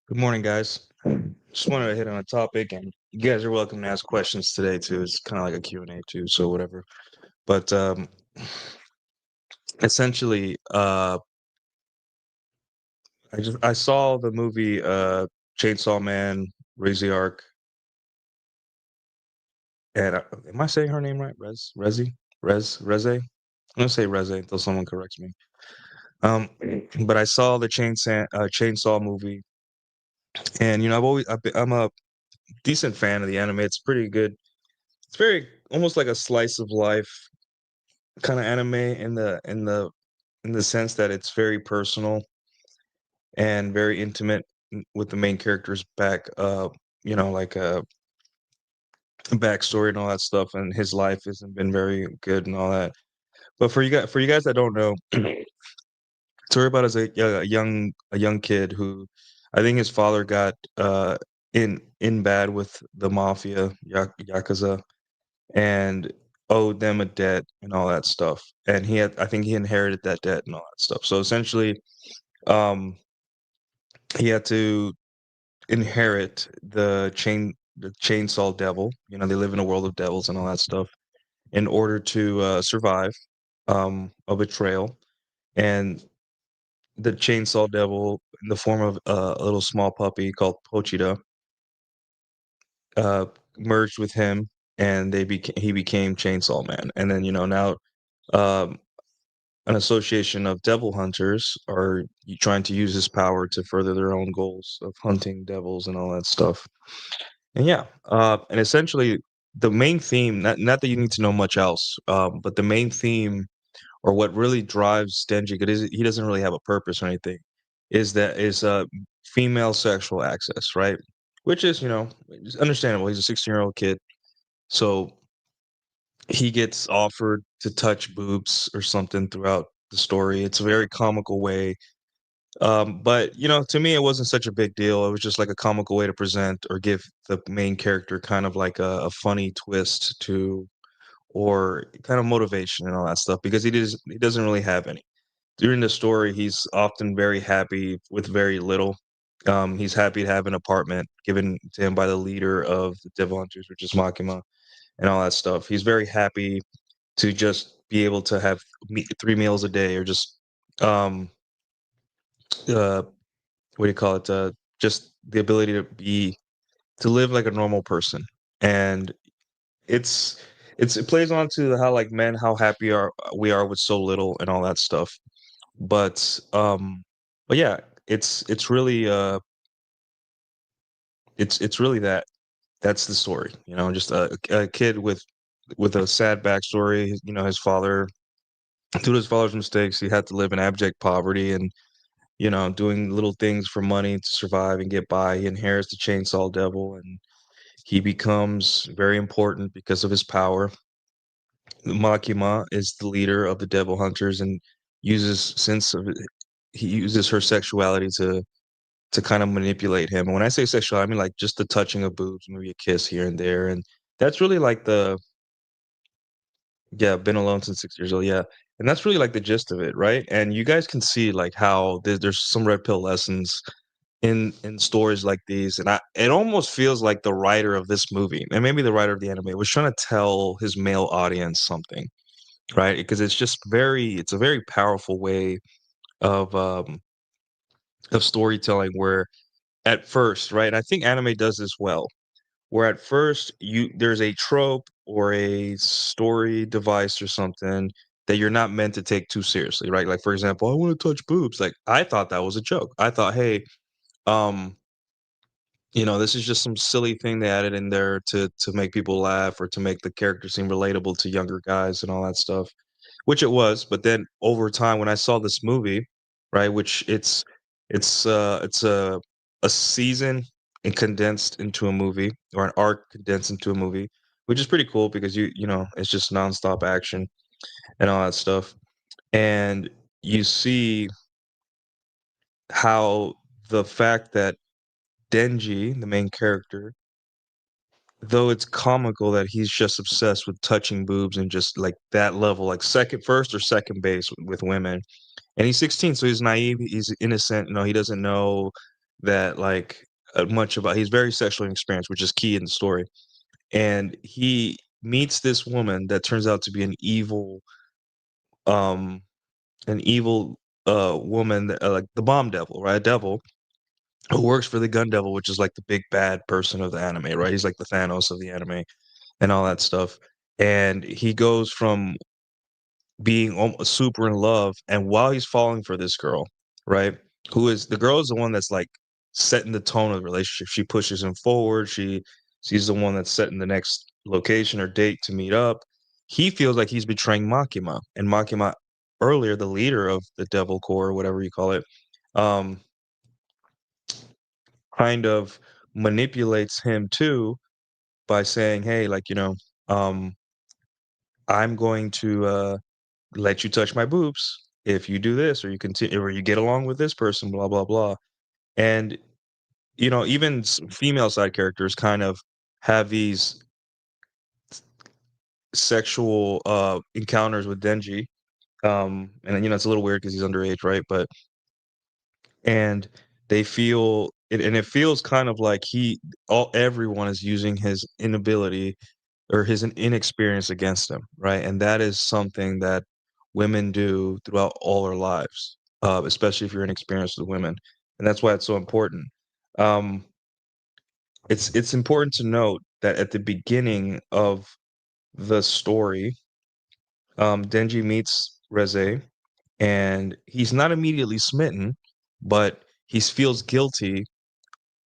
Good morning, guys. Just wanted to hit on a topic, and you guys are welcome to ask questions today too. It's kind of like a Q&A too, so whatever. But essentially, I saw the movie Chainsaw Man, Reze Arc, and am I saying her name right? Reze. I'm gonna say Reze until someone corrects me. Um, but I saw the Chainsaw movie, and I'm a decent fan of the anime. It's pretty good. It's very almost like a slice of life kind of anime in the sense that it's very personal and very intimate with the main character's like backstory and all that stuff, and his life hasn't been very good and all that. But for you guys that don't know, story about is a young kid who I think his father got in bad with the mafia, yakuza, and owed them a debt and all that stuff. And I think he inherited that debt and all that stuff. So essentially, um, he had to inherit the chainsaw devil. They live in a world of devils and all that stuff in order to survive a betrayal. And the chainsaw devil, in the form of a little small puppy called Pochita, uh, merged with him, and he became Chainsaw Man. And then now. Um, an association of devil hunters are trying to use his power to further their own goals of hunting devils and all that stuff. And yeah, and essentially the main theme, not that you need to know much else, but the main theme or what really drives Denji, because he doesn't really have a purpose or anything, is female sexual access, right? Which is, it's understandable. He's a 16-year-old kid, so he gets offered to touch boobs or something throughout the story. It's a very comical way. But to me, it wasn't such a big deal. It was just like a comical way to present or give the main character kind of like a funny twist to, or kind of motivation and all that stuff, because he doesn't really have any. During the story, he's often very happy with very little. He's happy to have an apartment given to him by the leader of the Devil Hunters, which is Makima, and all that stuff. He's very happy to just be able to have 3 meals a day, or just um uh what do you call it, just the ability to live like a normal person. And it's it plays on to how, like, men, how happy are we are with so little and all that stuff. But yeah, it's really it's really that's the story, just a kid with a sad backstory. His father, due to his father's mistakes, he had to live in abject poverty, and doing little things for money to survive and get by. He inherits the chainsaw devil, and he becomes very important because of his power. Makima is the leader of the devil hunters, and uses sense of he uses her sexuality to kind of manipulate him. And when I say sexual, I mean like just the touching of boobs, maybe a kiss here and there. And that's really like the yeah, been alone since 6 years old. Yeah. And that's really like the gist of it, right? And you guys can see like how there's some red pill lessons in stories like these. And it almost feels like the writer of this movie, and maybe the writer of the anime, was trying to tell his male audience something, right? Because it's a very powerful way of um of storytelling, where at first, right? And I think anime does this well, where at first there's a trope or a story device or something that you're not meant to take too seriously, right? Like, for example, I want to touch boobs. Like, I thought that was a joke. I thought, hey, um this is just some silly thing they added in there to make people laugh, or to make the character seem relatable to younger guys and all that stuff, which it was. But then over time, when I saw this movie, right, which it's a season and condensed into a movie, or an arc condensed into a movie, which is pretty cool, because it's just nonstop action and all that stuff. And you see how the fact that Denji, the main character, though it's comical that he's just obsessed with touching boobs, and just like that level, like first or second base with women. And he's 16, so he's naive, he's innocent. He doesn't know that like much about. He's very sexually experienced, which is key in the story. And he meets this woman that turns out to be um an evil woman, like the bomb devil, right? A devil who works for the gun devil, which is like the big bad person of the anime, right? He's like the Thanos of the anime and all that stuff. And he goes from being super in love, and while he's falling for this girl, right? Who is the girl is the one that's like setting the tone of the relationship. She pushes him forward. She's the one that's setting the next location or date to meet up. He feels like he's betraying Makima, and Makima earlier, the leader of the Devil Corps, whatever you call it, um, kind of manipulates him too by saying, "Hey, like um, I'm going to let you touch my boobs if you do this, or you continue, or you get along with this person, blah blah blah." And even female side characters kind of have these sexual encounters with Denji. And it's a little weird because he's underage, right? But and they feel it, and it feels kind of like everyone is using his inability or his inexperience against him, right? And that is something that women do throughout all their lives, especially if you're inexperienced with women, and that's why it's so important. Um, it's important to note that at the beginning of the story, Denji meets Reze, and he's not immediately smitten, but he feels guilty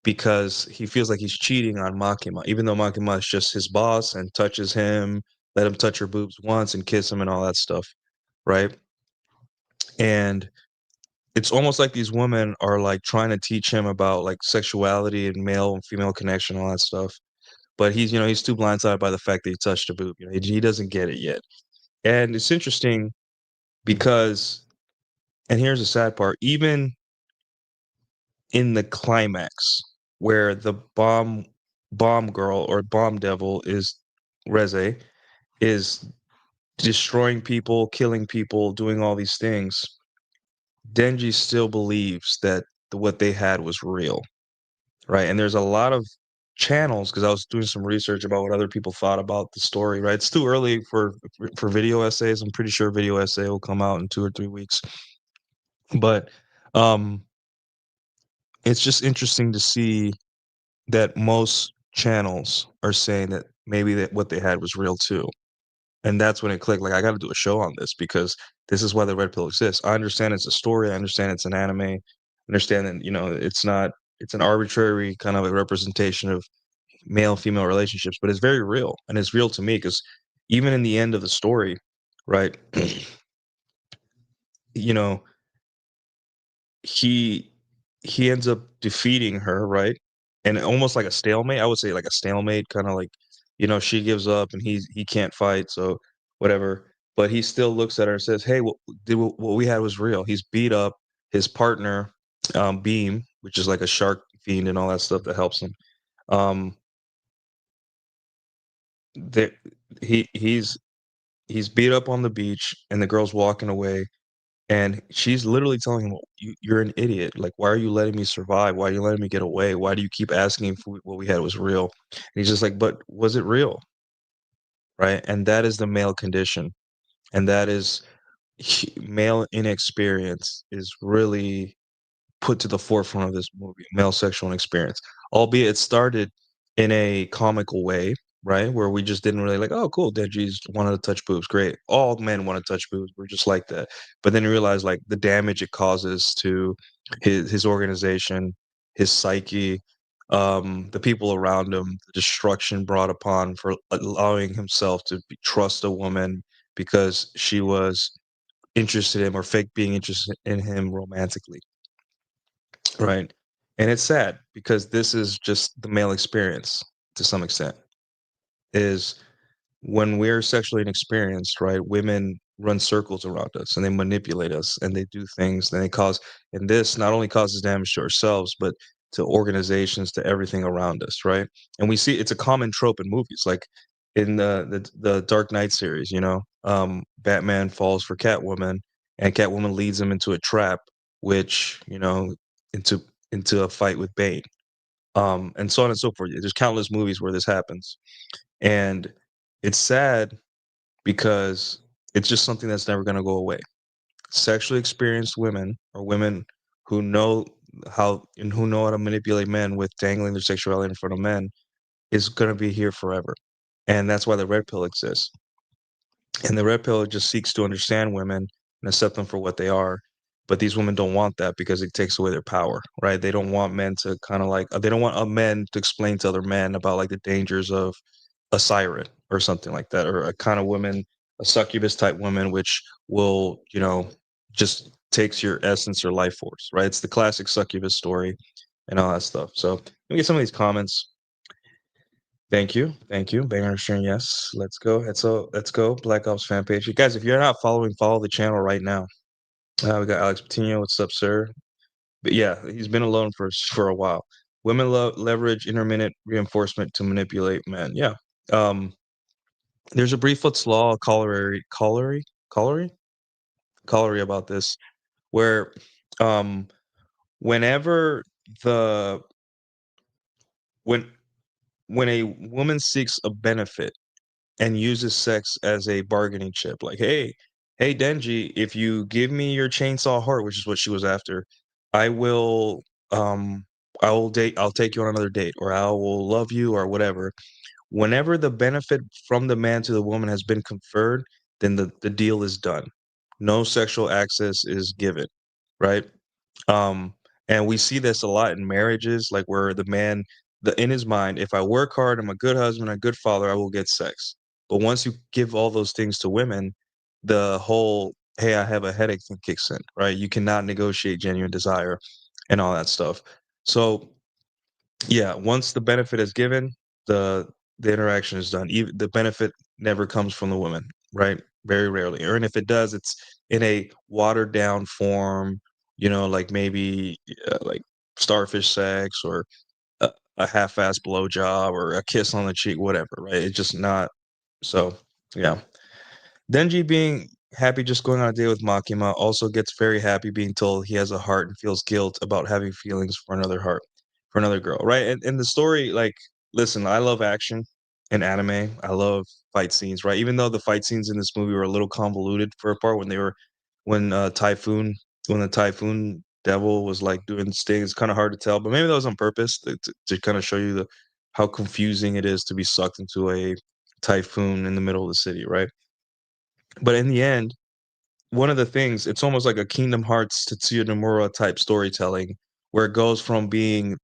because he feels like he's cheating on Makima, even though Makima is just his boss and touches him, let him touch her boobs once and kiss him and all that stuff, right? And it's almost like these women are like trying to teach him about like sexuality and male and female connection, all that stuff. But he's too blindsided by the fact that he touched a boob. He doesn't get it yet. And it's interesting because, and here's the sad part, even in the climax where the bomb girl or bomb devil is Reze is destroying people, killing people, doing all these things, Denji still believes that what they had was real, right? And there's a lot of channels because I was doing some research about what other people thought about the story, right? It's too early for video essays. I'm pretty sure video essay will come out in 2 or 3 weeks. But um it's just interesting to see that most channels are saying that maybe that what they had was real too. And that's when it clicked. Like, I got to do a show on this because this is why the red pill exists. I understand it's a story. I understand it's an anime. I understand that, it's an arbitrary kind of a representation of male female relationships, but it's very real. And it's real to me because even in the end of the story, right? you know, he he ends up defeating her, right? And almost like a stalemate. I would say like a stalemate, kind of like, she gives up and he can't fight, so whatever. But he still looks at her and says, "Hey, what we had was real." He's beat up his partner, Beam, which is like a shark fiend and all that stuff that helps him. Um, that he's beat up on the beach, and the girl's walking away, and she's literally telling him, "You're an idiot. Like, why are you letting me survive? Why are you letting me get away? Why do you keep asking if what we had was real?" And he's just like, "But was it real?" Right? And that is the male condition, and that is male inexperience is really put to the forefront of this movie, male sexual experience. Albeit it started in a comical way, right? Where we just didn't really like, oh, cool, Denji's wanted to touch boobs. Great. All men want to touch boobs. We're just like that. But then you realize like the damage it causes to his organization, his psyche, the people around him, the destruction brought upon for allowing himself to trust a woman because she was interested in or fake being interested in him romantically. Right. And it's sad because this is just the male experience to some extent is when we're sexually inexperienced, right? Women run circles around us and they manipulate us and they do things and and this not only causes damage to ourselves, but to organizations, to everything around us, right? And we see it's a common trope in movies, like in the Dark Knight series, Batman falls for Catwoman and Catwoman leads him into a trap, which, into into a fight with Bane, and so on and so forth. There's countless movies where this happens, and it's sad because it's just something that's never going to go away. Sexually experienced women or women who know who know how to manipulate men with dangling their sexuality in front of men is going to be here forever, and that's why the red pill exists. And the red pill just seeks to understand women and accept them for what they are. But these women don't want that because it takes away their power, right? They don't want men to kind of like, they don't want a men to explain to other men about like the dangers of a siren or something like that, or a kind of woman, a succubus type woman, which will, just takes your essence or life force, right? It's the classic succubus story and all that stuff. So let me get some of these comments. Thank you. Thank you. Banger sharing. Yes. Let's go. Let's go. Black Ops fan page. You guys, if you're not following, follow the channel right now. We got Alex Patino. What's up, sir? But yeah, he's been alone for a while. Women leverage intermittent reinforcement to manipulate men. Yeah. Um, there's a Brieflets law, corollary about this, where um, whenever the when when a woman seeks a benefit and uses sex as a bargaining chip. Like, hey, Denji, if you give me your chainsaw heart, which is what she was after, I will, um, I'll take you on another date, or I will love you, or whatever. Whenever the benefit from the man to the woman has been conferred, then the deal is done. No sexual access is given, right? Um, and we see this a lot in marriages, like where the man, in his mind, if I work hard, I'm a good husband, a good father, I will get sex. But once you give all those things to women, the whole "hey, I have a headache" thing kicks in, right? You cannot negotiate genuine desire and all that stuff. So yeah, once the benefit is given, the the interaction is done. Even the benefit never comes from the woman, right? Very rarely. Or and if it does, it's in a watered down form, like maybe like starfish sex, or a half-assed blowjob, or a kiss on the cheek, whatever, right? It's just not so. Yeah. Denji being happy just going on a date with Makima also gets very happy being told he has a heart and feels guilt about having feelings for another heart, for another girl, right? And the story, like, listen, I love action and anime. I love fight scenes, right? Even though the fight scenes in this movie were a little convoluted for a part when when the Typhoon Devil was like doing this thing, it's kind of hard to tell, but maybe that was on purpose to kind of show you how confusing it is to be sucked into a typhoon in the middle of the city, right? But in the end, one of the things, it's almost like a Kingdom Hearts Tetsuya Nomura type storytelling, where it goes from being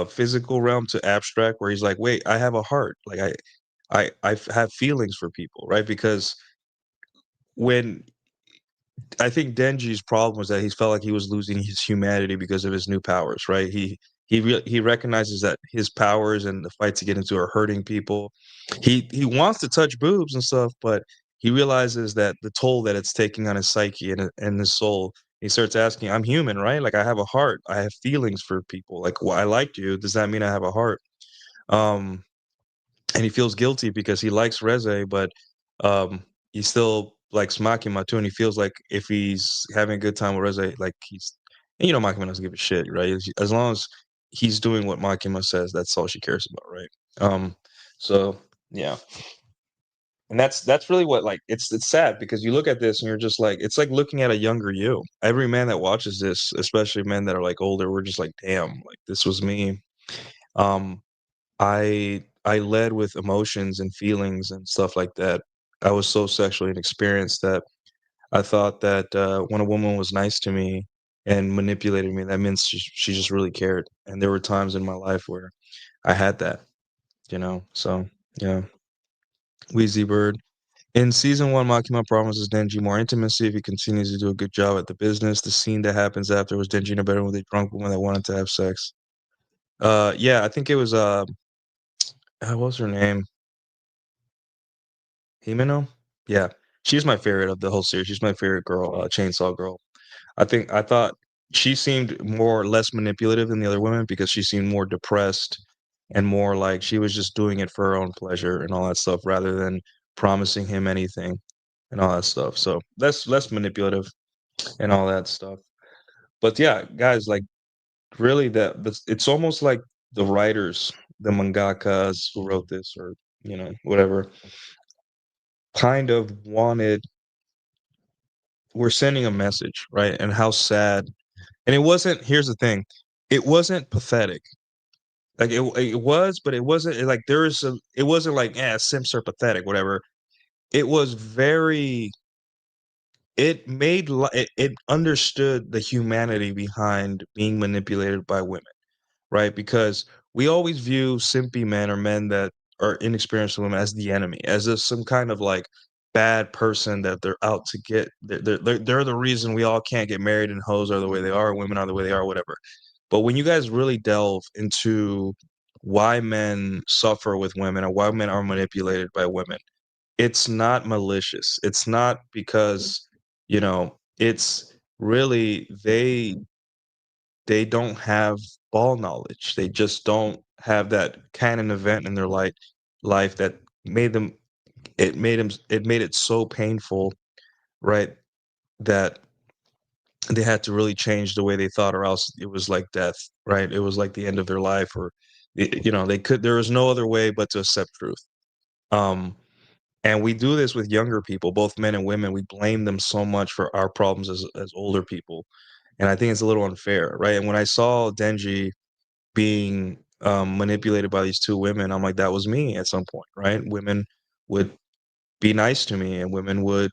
physical realm to abstract, where he's like, wait, I have a heart. Like have feelings for people, right? Because when I think Denji's problem was that he felt like he was losing his humanity because of his new powers, right? He recognizes that his powers and the fights to get into are hurting people. He wants to touch boobs and stuff, but he realizes that the toll that it's taking on his psyche and his soul. He starts asking, "I'm human, right? Like I have a heart. I have feelings for people. Like, well, I liked you. Does that mean I have a heart?" Um, and he feels guilty because he likes Reze, but he still likes Makima too, and he feels like if he's having a good time with Reze, like Makima doesn't give a shit, right? As long as he's doing what Makima says, that's all she cares about, right? So yeah, and that's really what, like, it's sad because you look at this and you're just like, it's like looking at a younger you. Every man that watches this, especially men that are like older, we're just like, damn, like this was me. Um, I led with emotions and feelings and stuff like that. I was so sexually inexperienced that I thought that when a woman was nice to me and manipulated me, that means she just really cared. And there were times in my life where I had that. So yeah, Wheezy Bird. In season one, Makima promises Denji more intimacy if he continues to do a good job at the business. The scene that happens after was Denji in a bedroom with a drunk woman that wanted to have sex. Yeah, I think it was what was her name? Himeno? Yeah. She's my favorite of the whole series. She's my favorite girl, Chainsaw Girl. I thought she seemed less manipulative than the other women because she seemed more depressed and more like she was just doing it for her own pleasure and all that stuff rather than promising him anything and all that stuff. So that's less manipulative and all that stuff. But yeah, guys, like really it's almost like the writers, the mangakas who wrote this, or whatever, kind of wanted we're sending a message, right? And how sad. And it wasn't, here's the thing, it wasn't pathetic. Like it was, but it wasn't like there is a it wasn't like, yeah, simps are pathetic, whatever. It was very it understood the humanity behind being manipulated by women, right? Because we always view simpy men, or men that are inexperienced women, as the enemy, as if some kind of like bad person that they're out to get. They're the reason we all can't get married, and hoes are the way they are, women are the way they are, whatever. But when you guys really delve into why men suffer with women, or why men are manipulated by women, it's not malicious. It's not because, it's really they don't have ball knowledge. They just don't have that canon event in their life that made them it made it so painful, right? That they had to really change the way they thought, or else it was like death, right? It was like the end of their life, or there was no other way but to accept truth. Um and we do this with younger people, both men and women. We blame them so much for our problems as older people. And I think it's a little unfair, right? And when I saw Denji being manipulated by these two women, I'm like, that was me at some point, right? Women would be nice to me, and women would,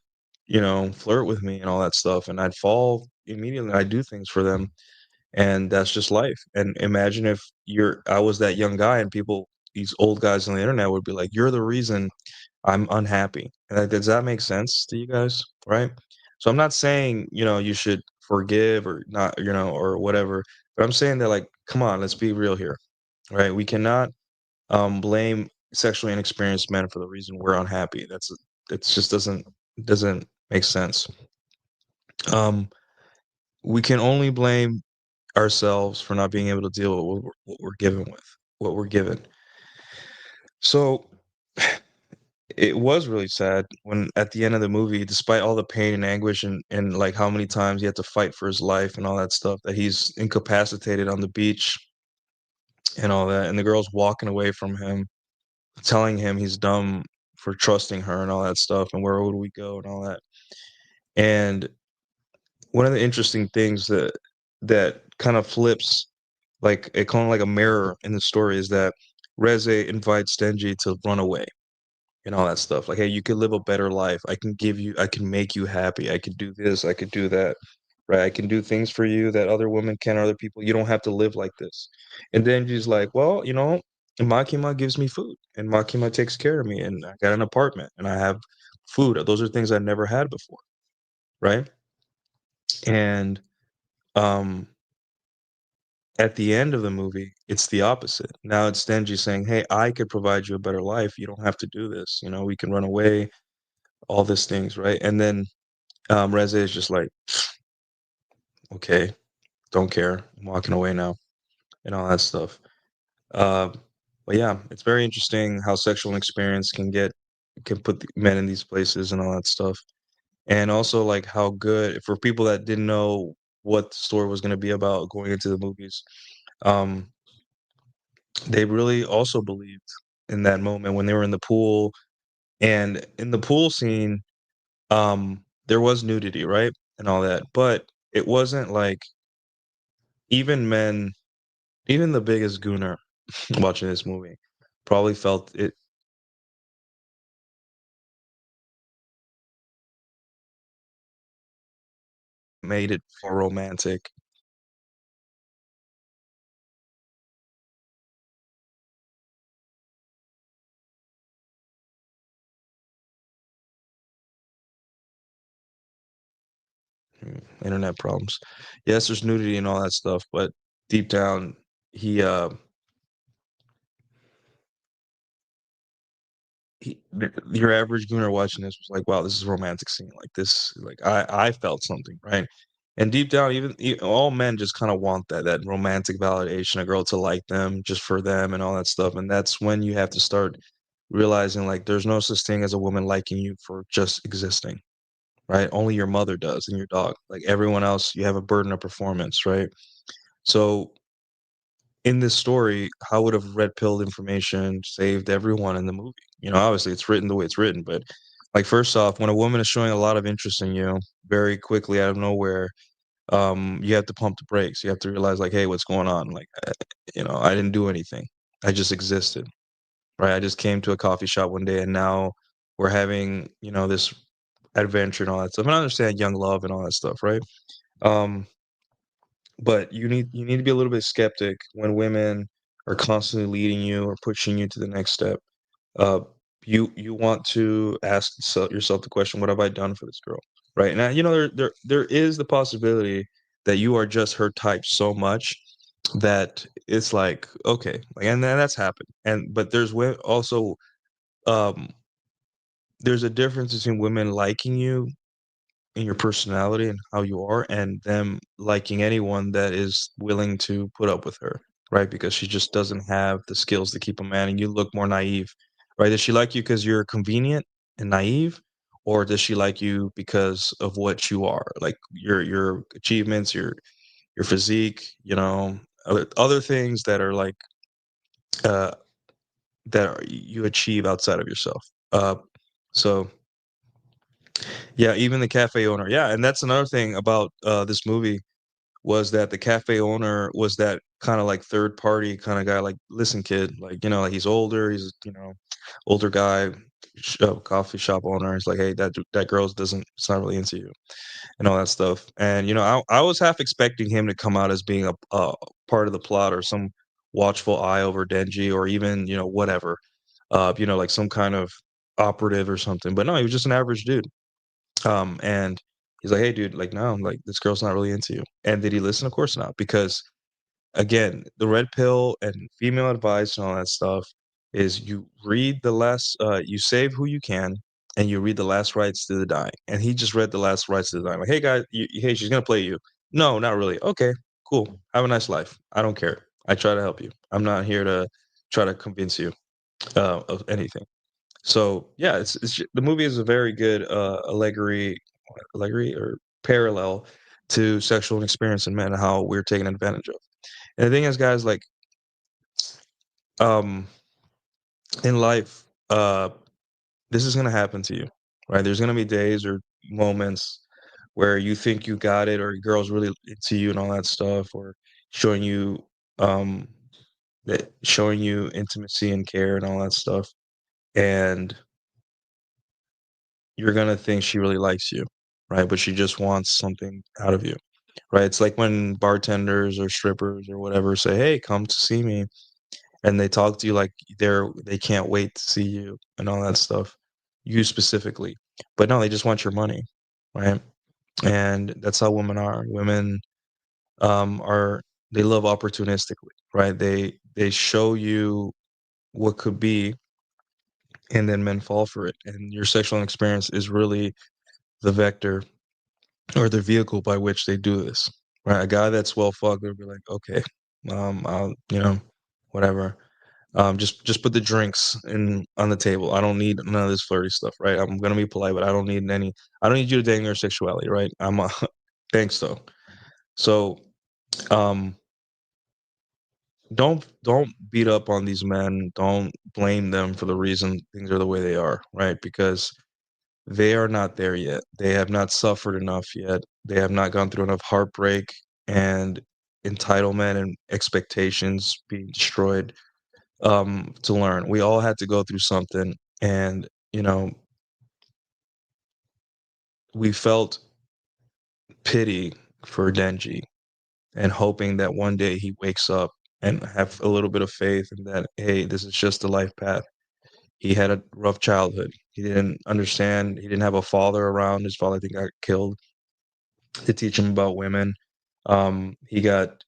flirt with me and all that stuff. And I'd fall immediately. I'd do things for them. And that's just life. And imagine if I was that young guy, and these old guys on the internet would be like, you're the reason I'm unhappy. And like, does that make sense to you guys? Right. So I'm not saying, you should forgive or not, or whatever, but I'm saying that, like, come on, let's be real here. Right. We cannot blame sexually inexperienced men for the reason we're unhappy. It just doesn't make sense. Um, we can only blame ourselves for not being able to deal with what we're given. So it was really sad when at the end of the movie, despite all the pain and anguish, and like how many times he had to fight for his life and all that stuff, that he's incapacitated on the beach and all that, and the girl's walking away from him, telling him he's dumb for trusting her and all that stuff, and where would we go and all that. And one of the interesting things that kind of flips, like it kind of like a mirror in the story, is that Reze invites Denji to run away and all that stuff. Like, hey, you could live a better life. I can make you happy. I could do this. I could do that. Right. I can do things for you that other women can, or other people. You don't have to live like this. And then she's like, well, Makima gives me food, and Makima takes care of me, and I got an apartment, and I have food. Those are things I never had before. Right. And um at the end of the movie, it's the opposite. Now it's Denji saying, hey, I could provide you a better life. You don't have to do this. We can run away, all these things, right? And then Reze is just like, okay, don't care. I'm walking away now, and all that stuff. Uh, but yeah, it's very interesting how sexual experience can put the men in these places and all that stuff. And also like how good, for people that didn't know what the story was going to be about going into the movies, um, they really also believed in that moment when they were in the pool. And in the pool scene, there was nudity, right? And all that. But it wasn't like, even men, even the biggest gooner watching this movie probably felt it made it more romantic. Internet problems. Yes, there's nudity and all that stuff, but deep down, he your average gooner watching this was like, wow, this is a romantic scene. Like this, like I felt something, right? And deep down, all men just kind of want that romantic validation, a girl to like them just for them and all that stuff. And that's when you have to start realizing, like, there's no such thing as a woman liking you for just existing, right? Only your mother does, and your dog. Like everyone else, you have a burden of performance, right? So in this story, how would have red pilled information saved everyone in the movie? Obviously it's written the way it's written, but like first off, when a woman is showing a lot of interest in you very quickly out of nowhere, you have to pump the brakes. You have to realize like, hey, what's going on? Like, I didn't do anything. I just existed, right? I just came to a coffee shop one day and now we're having, this adventure and all that stuff. And I understand young love and all that stuff, right? Um, but you need to be a little bit skeptic when women are constantly leading you or pushing you to the next step. Uh, you want to ask yourself the question, what have I done for this girl? Right. Now, there is the possibility that you are just her type so much that it's like, okay, like, and then that's happened. But also, um, there's a difference between women liking you in your personality and how you are, and them liking anyone that is willing to put up with her, right? Because she just doesn't have the skills to keep a man, and you look more naive, right? Does she like you because you're convenient and naive, or does she like you because of what you are, like your achievements, your physique, other things that are like uh, you achieve outside of yourself. So yeah, even the cafe owner. Yeah, and that's another thing about this movie was that the cafe owner was that kind of like third party kind of guy. Like, listen, kid, like like he's older, he's older guy, coffee shop owner. It's like, hey, that girl doesn't, it's not really into you, and all that stuff. And I was half expecting him to come out as being a part of the plot or some watchful eye over Denji or even whatever, like some kind of operative or something. But no, he was just an average dude. And he's like, "Hey, dude, like, no, like, this girl's not really into you." And did he listen? Of course not, because again, the red pill and female advice and all that stuff is you save who you can, and you read the last rites to the dying. And he just read the last rites to the dying. Like, hey, guys, hey, she's gonna play you. No, not really. Okay, cool. Have a nice life. I don't care. I try to help you. I'm not here to try to convince you of anything. So yeah, the movie is a very good allegory or parallel to sexual experience in men and how we're taken advantage of. And the thing is, guys, like um, in life, this is gonna happen to you, right? There's gonna be days or moments where you think you got it, or your girl's really into you and all that stuff, or showing you um, showing you intimacy and care and all that stuff, and you're gonna think she really likes you, right? But she just wants something out of you, right? It's like when bartenders or strippers or whatever say, "Hey, come to see me," and they talk to you like they can't wait to see you and all that stuff, you specifically. But no, they just want your money, right? And that's how women are. Women are they love opportunistically, right? They show you what could be, and then men fall for it. And your sexual experience is really the vector or the vehicle by which they do this, right? A guy that's well fucked, they'll be like, okay, I'll, whatever. Just put the drinks in on the table. I don't need none of this flirty stuff, right? I'm gonna be polite, but I don't need any. I don't need you to dang your sexuality, right? Thanks though. So, um, don't beat up on these men. Don't blame them for the reason things are the way they are, right? Because they are not there yet. They have not suffered enough yet. They have not gone through enough heartbreak and entitlement and expectations being destroyed to learn. We all had to go through something, and we felt pity for Denji and hoping that one day he wakes up and have a little bit of faith and that, hey, this is just a life path. He had a rough childhood. He didn't understand. He didn't have a father around. His father, I think, got killed to teach him about women. He got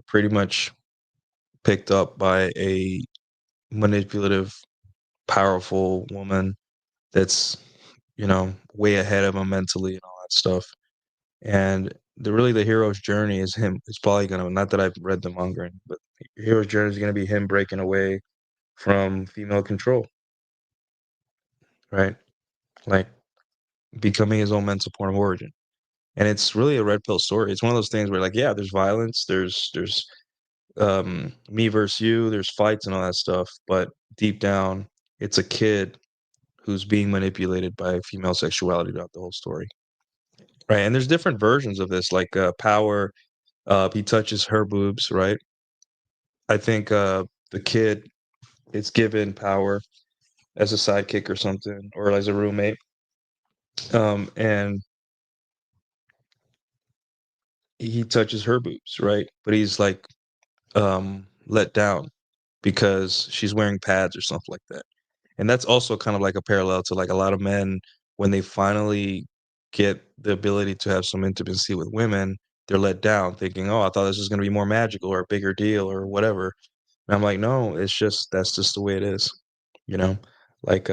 pretty much picked up by a manipulative, powerful woman that's way ahead of him mentally and all that stuff. And the hero's journey is him. It's probably gonna, not that I've read the manga, but the hero's journey is gonna be him breaking away from female control, right? Like becoming his own mental point of origin. And it's really a red pill story. It's one of those things where, like, yeah, there's violence, there's me versus you, there's fights and all that stuff, but deep down, it's a kid who's being manipulated by female sexuality throughout the whole story. Right. And there's different versions of this, like Power, he touches her boobs, right? I think the kid is given Power as a sidekick or something, or as a roommate. And he touches her boobs, right? But he's like let down because she's wearing pads or something like that. And that's also kind of like a parallel to like a lot of men when they finally get the ability to have some intimacy with women, they're let down thinking, "Oh, I thought this was going to be more magical or a bigger deal or whatever." And I'm like, "No, it's just that's just the way it is." You know? Like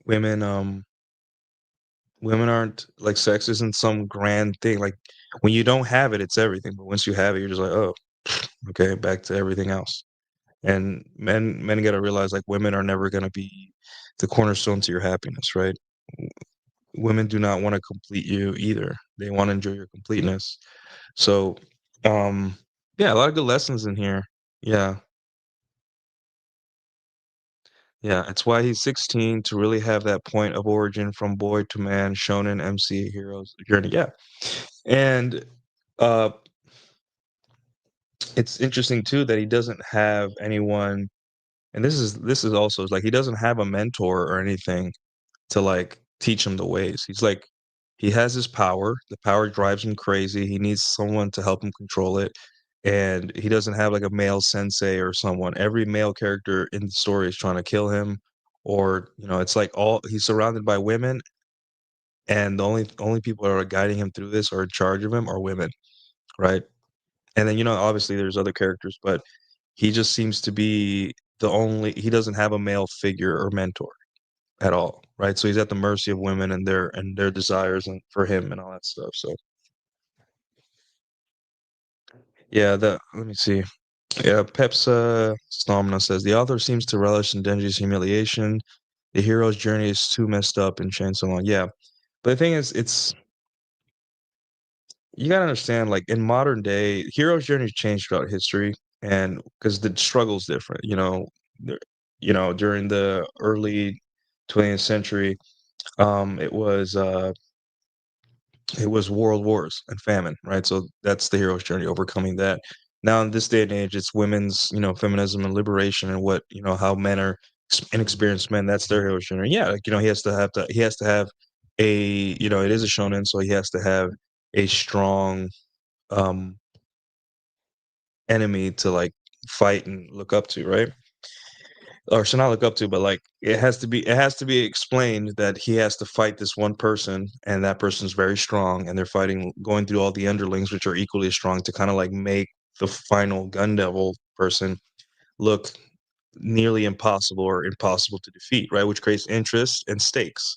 women women aren't like sex isn't some grand thing. Like when you don't have it, it's everything. But once you have it, you're just like, "Oh, okay, back to everything else." And men got to realize like women are never going to be the cornerstone to your happiness, right? Women do not want to complete you either. They want to enjoy your completeness. So, um, yeah, a lot of good lessons in here. Yeah, yeah. It's why he's 16 to really have that point of origin from boy to man, shonen MC heroes journey. Yeah, and uh, it's interesting too that he doesn't have anyone. And this is also like he doesn't have a mentor or anything to like teach him the ways. He's like he has his power. The power drives him crazy. He needs someone to help him control it. And he doesn't have like a male sensei or someone. Every male character in the story is trying to kill him or, it's like all he's surrounded by women and the only people that are guiding him through this or in charge of him are women, right? And then obviously there's other characters, but he just seems to be he doesn't have a male figure or mentor at all, right? So he's at the mercy of women and their desires and for him and all that stuff. So yeah, let me see. Yeah, Pepsa Stomna says the author seems to relish in Denji's humiliation. The hero's journey is too messed up and Chainsaw Man. Yeah, but the thing is, it's you gotta understand, like in modern day, hero's journeys change throughout history, and because the struggle's different. There- during the early 20th century, it was world wars and famine, right? So that's the hero's journey, overcoming that. Now in this day and age, it's women's, feminism and liberation and what, how men are inexperienced men. That's their hero's journey. Yeah, like, he has to have it is a shonen, so he has to have a strong um enemy to like fight and look up to, right? Or should not look up to, but like it has to be explained that he has to fight this one person and that person's very strong and they're fighting going through all the underlings which are equally strong to kind of like make the final gun devil person look nearly impossible or impossible to defeat, right? Which creates interest and stakes.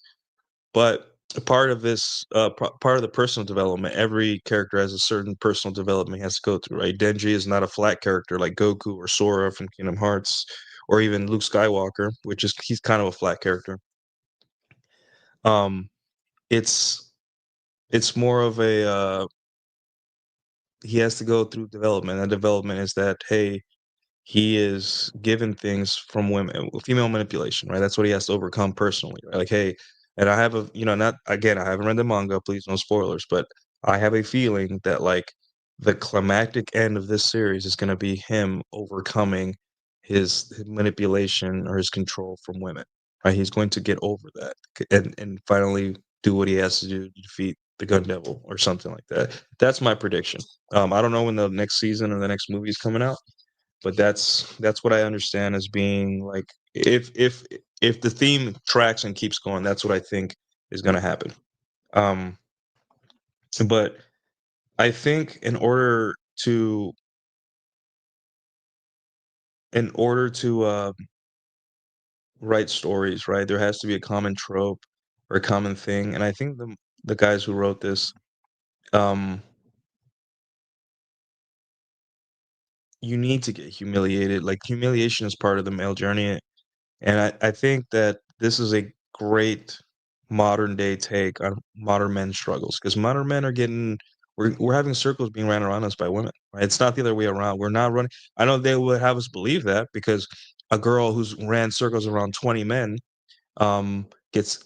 But a part of this, part of the personal development, every character has a certain personal development he has to go through, right? Denji is not a flat character like Goku or Sora from Kingdom Hearts, or even Luke Skywalker, which is he's kind of a flat character. Um, it's it's more of a he has to go through development. And development is that hey, he is given things from women, female manipulation, right? That's what he has to overcome personally, right? Like, hey, and I have not again, I haven't read the manga, please no spoilers, but I have a feeling that like the climactic end of this series is going to be him overcoming his manipulation or his control from women, right? He's going to get over that and finally do what he has to do to defeat the gun devil or something like that. That's my prediction. I don't know when the next season or the next movie is coming out, but that's what I understand as being like if the theme tracks and keeps going, that's what I think is going to happen. Um, but I think to in order to write stories, right, there has to be a common trope or a common thing, and I think the guys who wrote this, um, you need to get humiliated. Like humiliation is part of the male journey. And I think that this is a great modern day take on modern men's struggles because modern men are getting we're having circles being ran around us by women, right? It's not the other way around. We're not running. I know they would have us believe that because a girl who's ran circles around 20 men gets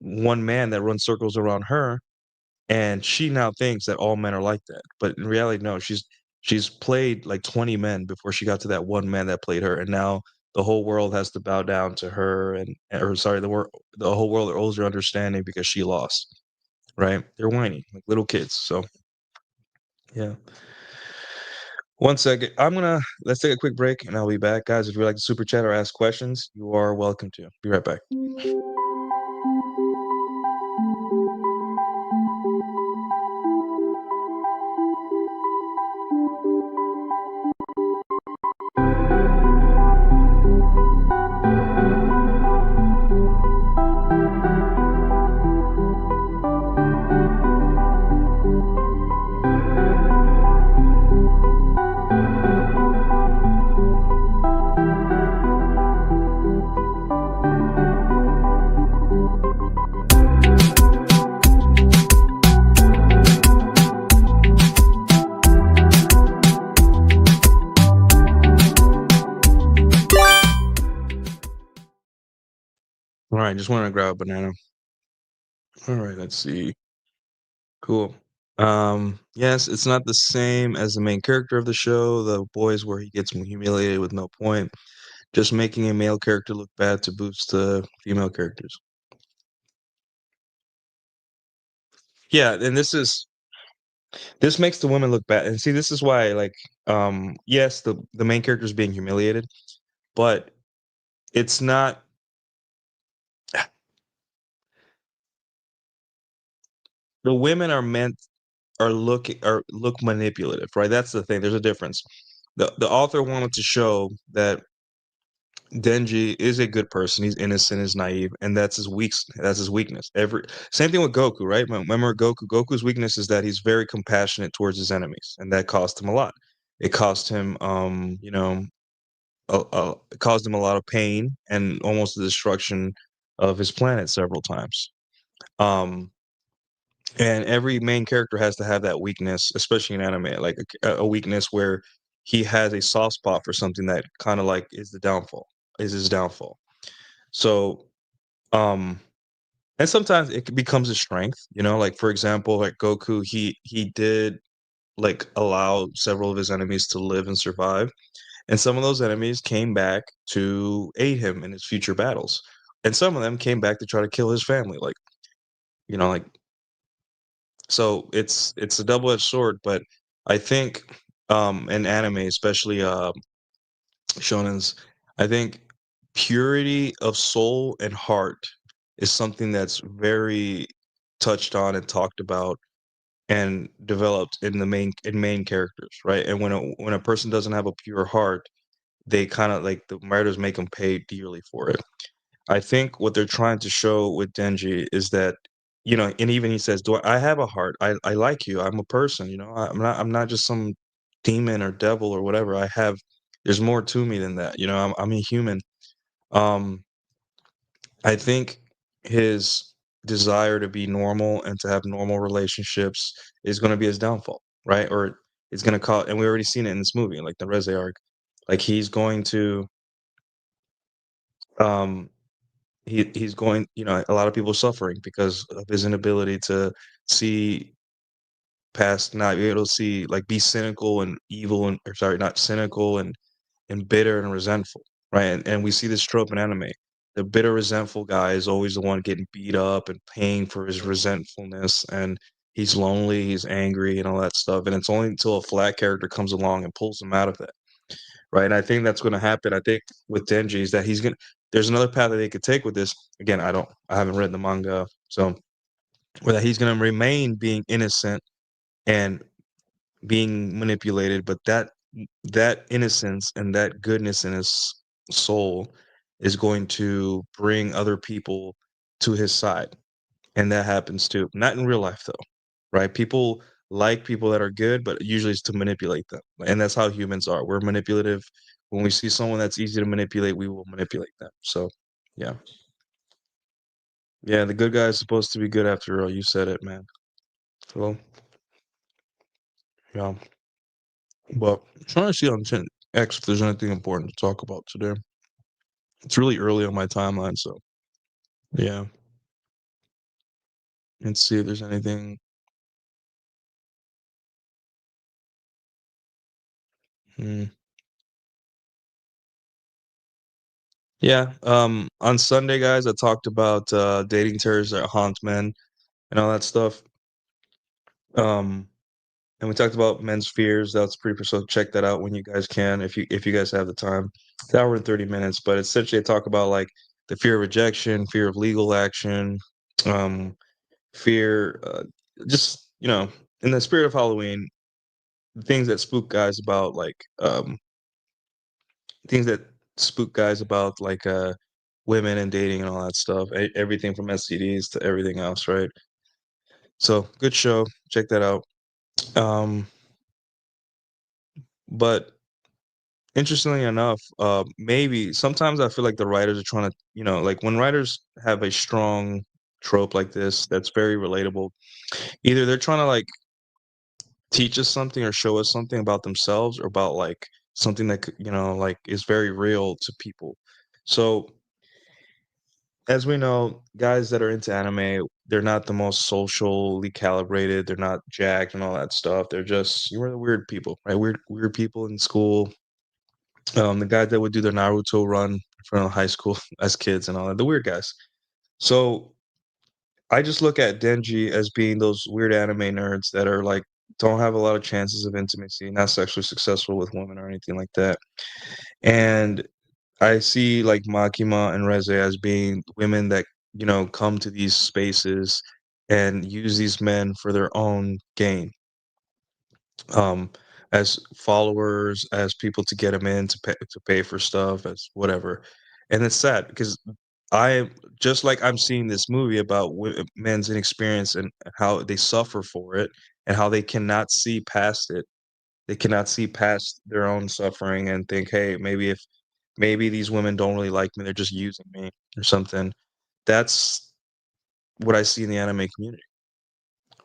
one man that runs circles around her, and she now thinks that all men are like that. But in reality, no, she's played like 20 men before she got to that one man that played her, and now the whole world has to bow down to her, and or sorry, the whole world owes her understanding because she lost, right? They're whiny like little kids. So yeah. One second. Let's take a quick break and I'll be back. Guys, if you'd like to super chat or ask questions, you are welcome to. Be right back. All right, just want to grab a banana. All right, let's see. Cool. Yes, it's not the same as the main character of the show, The Boys, where he gets humiliated with no point. Just making a male character look bad to boost the female characters. Yeah, and this makes the women look bad. And see, this is why, like, yes, the main character is being humiliated, but it's not. The women look manipulative, right? That's the thing. There's a difference. The author wanted to show that Denji is a good person. He's innocent, is naive, and that's his weakness. Every Same thing with Goku, right? Remember Goku? Goku's weakness is that he's very compassionate towards his enemies, and that cost him a lot. It cost him, it caused him a lot of pain and almost the destruction of his planet several times. Um, and every main character has to have that weakness, especially in anime, like a weakness where he has a soft spot for something that kind of like is his downfall. So, um, and sometimes becomes a strength, like for example, like Goku, he did like allow several of his enemies to live and survive, and some of those enemies came back to aid him in his future battles, and some of them came back to try to kill his family, like so it's a double-edged sword, but I think in anime, especially shonens, I think purity of soul and heart is something that's very touched on and talked about and developed in main characters, right? And when a person doesn't have a pure heart, they kind of like the writers make them pay dearly for it. I think what they're trying to show with Denji is that, and even he says, "Do I have a heart? I like you. I'm a person. I'm not just some demon or devil or whatever. There's more to me than that. I'm a human." Um, I think his desire to be normal and to have normal relationships is going to be his downfall, right? Or it's going to cause, and we already seen it in this movie, like the Reze arc. Like he's going to, um, he's going, a lot of people suffering because of his inability to see past, not be able to see, like, be cynical and evil, and or sorry, not cynical and bitter and resentful, right? And we see this trope in anime. The bitter, resentful guy is always the one getting beat up and paying for his resentfulness, and he's lonely, he's angry, and all that stuff. And it's only until a flat character comes along and pulls him out of that, right? And I think that's going to happen. I think with Denji is that there's another path that they could take with this. Again, I haven't read the manga, so or that he's going to remain being innocent and being manipulated, but that innocence and that goodness in his soul is going to bring other people to his side, and that happens too. Not in real life though, right? People like people that are good, but usually it's to manipulate them, and that's how humans are. We're manipulative. When we see someone that's easy to manipulate, we will manipulate them. So, yeah, yeah, the good guy is supposed to be good after all. You said it, man. Well, Yeah, but trying to see on 10X if there's anything important to talk about today. It's really early on my timeline, so yeah. Let's see if there's anything. Hmm. Yeah. On Sunday, guys, I talked about dating terrors that haunt men and all that stuff. Um, and we talked about men's fears. That's pretty. So check that out when you guys can, if you guys have the time. It's an hour and 30 minutes, but essentially I talk about like the fear of rejection, fear of legal action, um, fear, just in the spirit of Halloween, things that spook guys about like things that spook guys about like women and dating and all that stuff. Everything from STDs to everything else, right? So good show. Check that out. Um, but interestingly enough, maybe sometimes I feel like the writers are trying to, like when writers have a strong trope like this that's very relatable, either they're trying to like teach us something or show us something about themselves or about like something that like is very real to people. So as we know, guys that are into anime, they're not the most socially calibrated. They're not jacked and all that stuff. They're just you were the weird people, right? Weird people in school. The guys that would do the Naruto run in front of high school as kids and all that, the weird guys. So I just look at Denji as being those weird anime nerds that are like don't have a lot of chances of intimacy, not sexually successful with women or anything like that. And I see like Makima and Reze as being women that, come to these spaces and use these men for their own gain, um, as followers, as people to get them in to pay for stuff, as whatever. And it's sad because I just like I'm seeing this movie about men's inexperience and how they suffer for it and how they cannot see past it. They cannot see past their own suffering and think, hey, maybe these women don't really like me, they're just using me or something. That's what I see in the anime community,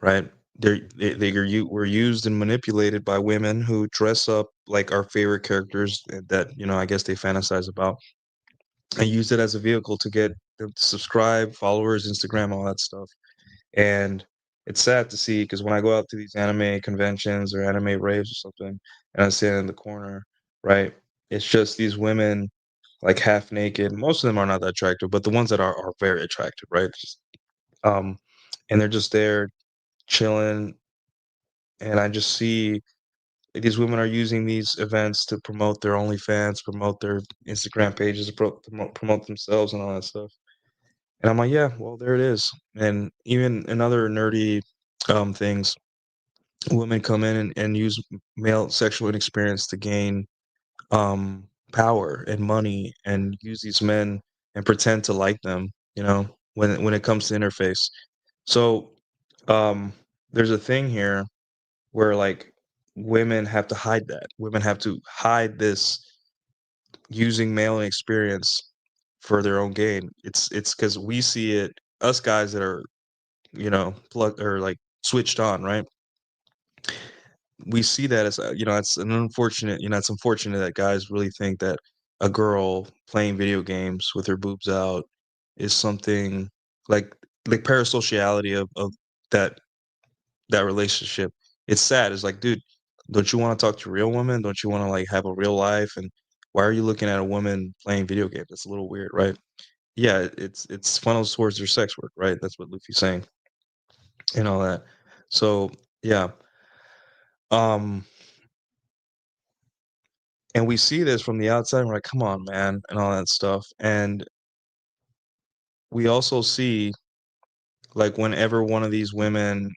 right? We're used and manipulated by women who dress up like our favorite characters that I guess they fantasize about, and use it as a vehicle to get them to subscribe, followers, Instagram, all that stuff. And it's sad to see because when I go out to these anime conventions or anime raves or something, and I stand in the corner, right? It's just these women like half naked. Most of them are not that attractive, but the ones that are very attractive, right? Um, and they're just there chilling, and I just see these women are using these events to promote their OnlyFans, promote their Instagram pages, promote themselves and all that stuff. And I'm like, yeah, well, there it is. And even in other nerdy things, women come in and use male sexual inexperience to gain power and money and use these men and pretend to like them, when it comes to interface. So um there's a thing here where like women have to hide that. Women have to hide this using male experience for their own gain. It's because we see it, us guys that are, plugged or like switched on, right? We see that as it's an unfortunate, it's unfortunate that guys really think that a girl playing video games with her boobs out is something like parasociality of that that relationship. It's sad. It's like, dude, don't you want to talk to real women? Don't you want to like have a real life? And why are you looking at a woman playing video games? That's a little weird, right? Yeah, it's funnels towards their sex work, right? That's what Luffy's saying and all that. So yeah. Um and we see this from the outside, and we're like, come on, man, and all that stuff. And we also see like whenever one of these women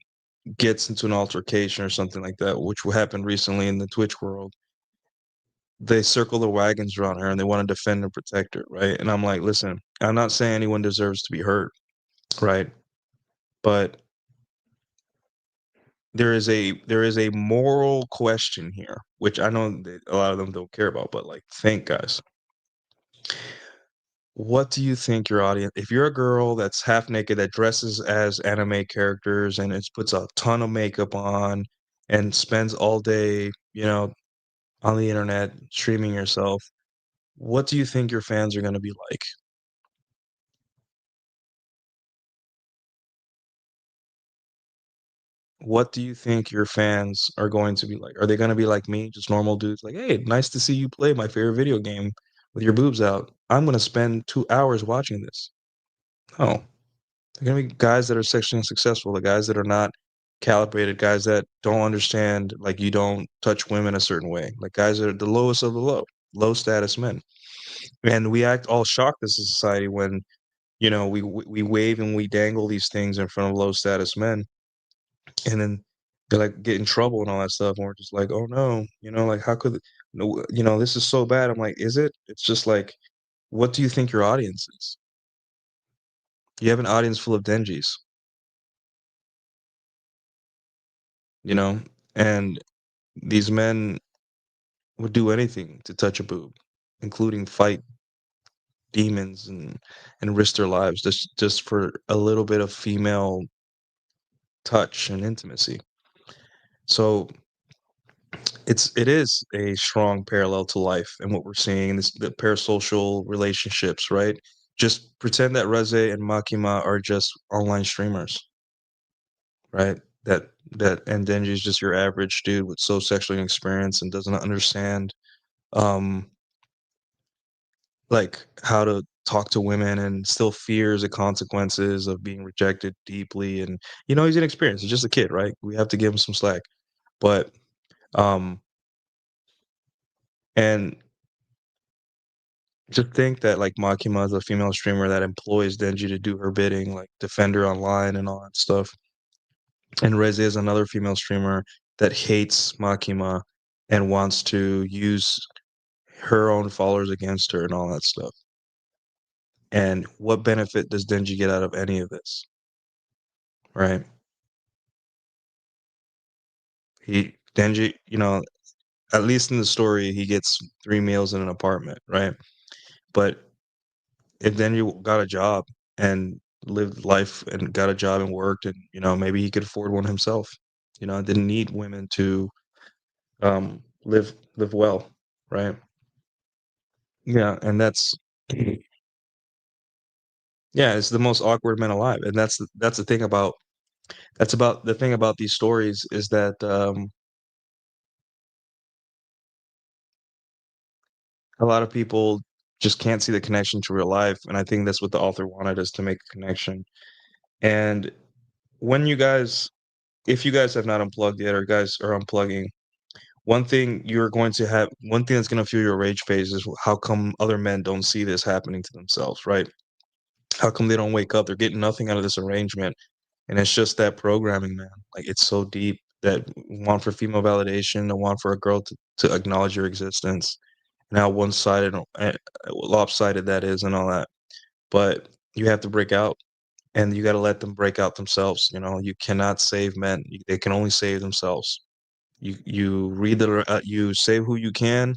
gets into an altercation or something like that, which happened recently in the Twitch world, they circle the wagons around her and they want to defend and protect her, right? And I'm like, listen, I'm not saying anyone deserves to be hurt, right? But there is a moral question here, which I know that a lot of them don't care about, but like, think, guys, what do you think your audience, if you're a girl that's half naked that dresses as anime characters and it puts a ton of makeup on and spends all day, on the internet streaming yourself, what do you think your fans are gonna be like? What do you think your fans are going to be like? Are they gonna be like me, just normal dudes like, "Hey, nice to see you play my favorite video game with your boobs out. I'm gonna spend 2 hours watching this." No. They're gonna be guys that are sexually successful, the guys that are not calibrated, guys that don't understand, like, you don't touch women a certain way, like, guys that are the lowest of the low, low status men. And we act all shocked as a society when, we wave and we dangle these things in front of low status men, and then they, like, get in trouble and all that stuff, and we're just like, "Oh, no," like, "How could no this is so bad." I'm like, "Is it?" It's just like, what do you think your audience is? You have an audience full of Denjis, you know? And these men would do anything to touch a boob, including fight demons and risk their lives just for a little bit of female touch and intimacy. So it is a strong parallel to life and what we're seeing in this the parasocial relationships, right? Just pretend that Reze and Makima are just online streamers, right? That and Denji is just your average dude with so sexually inexperienced and doesn't understand um like how to talk to women and still fears the consequences of being rejected deeply. And he's inexperienced, he's just a kid, right? We have to give him some slack. But um and just think that like Makima is a female streamer that employs Denji to do her bidding, like defend her online and all that stuff. And Reze is another female streamer that hates Makima and wants to use her own followers against her and all that stuff. And what benefit does Denji get out of any of this? Right? Denji, at least in the story, he gets 3 meals in an apartment, right? But if Denji got a job and lived life and got a job and worked and, maybe he could afford one himself. Didn't need women to live well, right? Yeah, and that's yeah, it's the most awkward men alive. And that's the thing about the thing about these stories is that a lot of people just can't see the connection to real life, and I think that's what the author wanted us to make a connection. And when you guys if you guys have not unplugged yet or guys are unplugging, one thing that's gonna fuel your rage phase is how come other men don't see this happening to themselves, right? How come they don't wake up? They're getting nothing out of this arrangement, and it's just that programming, man. Like, it's so deep, that want for female validation, the want for a girl to acknowledge your existence, and how one-sided and lopsided that is and all that. But you have to break out, and you gotta let them break out themselves. You cannot save men. They can only save themselves. You save who you can,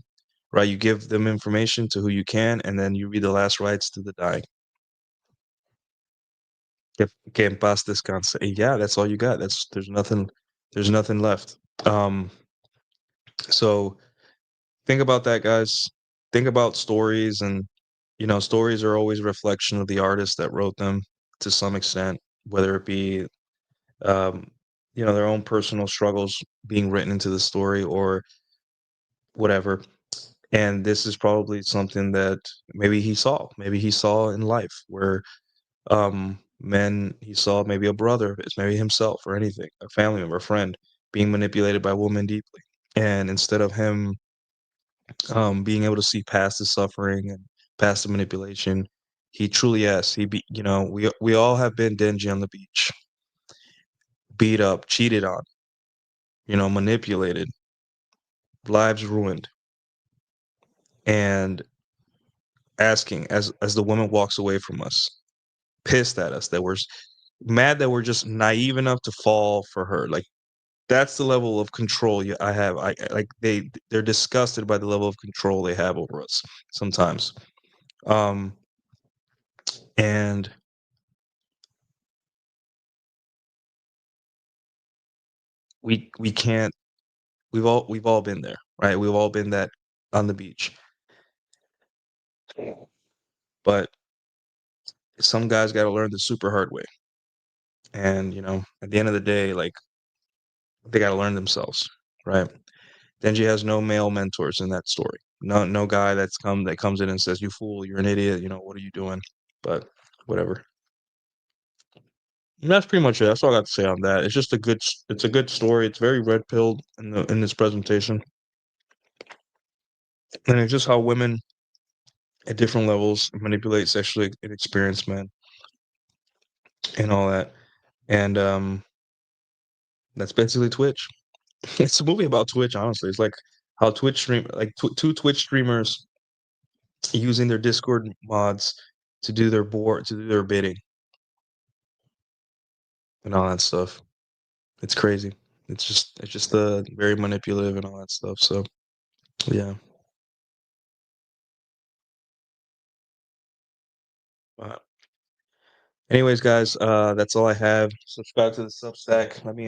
right? You give them information to who you can, and then you read the last rites to the dying. Que en paz descanse. Yeah, that's all you got. There's nothing left. So think about that, guys. Think about stories, and stories are always a reflection of the artist that wrote them to some extent, whether it be um, their own personal struggles being written into the story or whatever. And this is probably something that maybe he saw in life where men he saw maybe a brother of his, maybe himself or anything, a family member, a friend being manipulated by women deeply. And instead of him being able to see past the suffering and past the manipulation, he truly has. We all have been dingy on the beach, beat up, cheated on, manipulated, lives ruined, and asking as the woman walks away from us, pissed at us that mad that we're just naive enough to fall for her. Like, that's the level of control I have. Like, they're disgusted by the level of control they have over us sometimes. Um, and we can't. We've all been there, right? We've all been that on the beach, but some guys got to learn the super hard way. And at the end of the day, like they got to learn themselves, right? Denji has no male mentors in that story. No guy that comes in and says, "You fool, you're an idiot. What are you doing?" But whatever. And that's pretty much it. That's all I got to say on that. It's just it's a good story. It's very red pilled in this presentation, and it's just how women at different levels manipulate sexually inexperienced men and all that. And that's basically Twitch. It's a movie about Twitch. Honestly, it's like how two Twitch streamers using their Discord mods to do their bidding and all that stuff. It's crazy. It's just very manipulative and all that stuff. So yeah. But anyways, guys, that's all I have. Subscribe to the Substack. Let me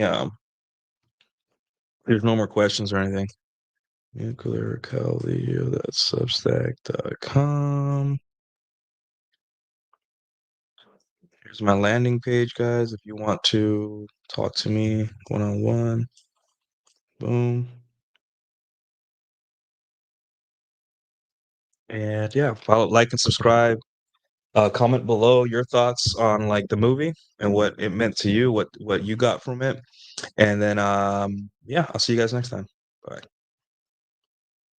There's no more questions or anything. Nuclear Calio, that's substack.com. Here's my landing page, guys. If you want to talk to me one-on-one, boom. And yeah, follow, like, and subscribe. Comment below your thoughts on like the movie and what it meant to you, what you got from it. And then yeah, I'll see you guys next time. Bye.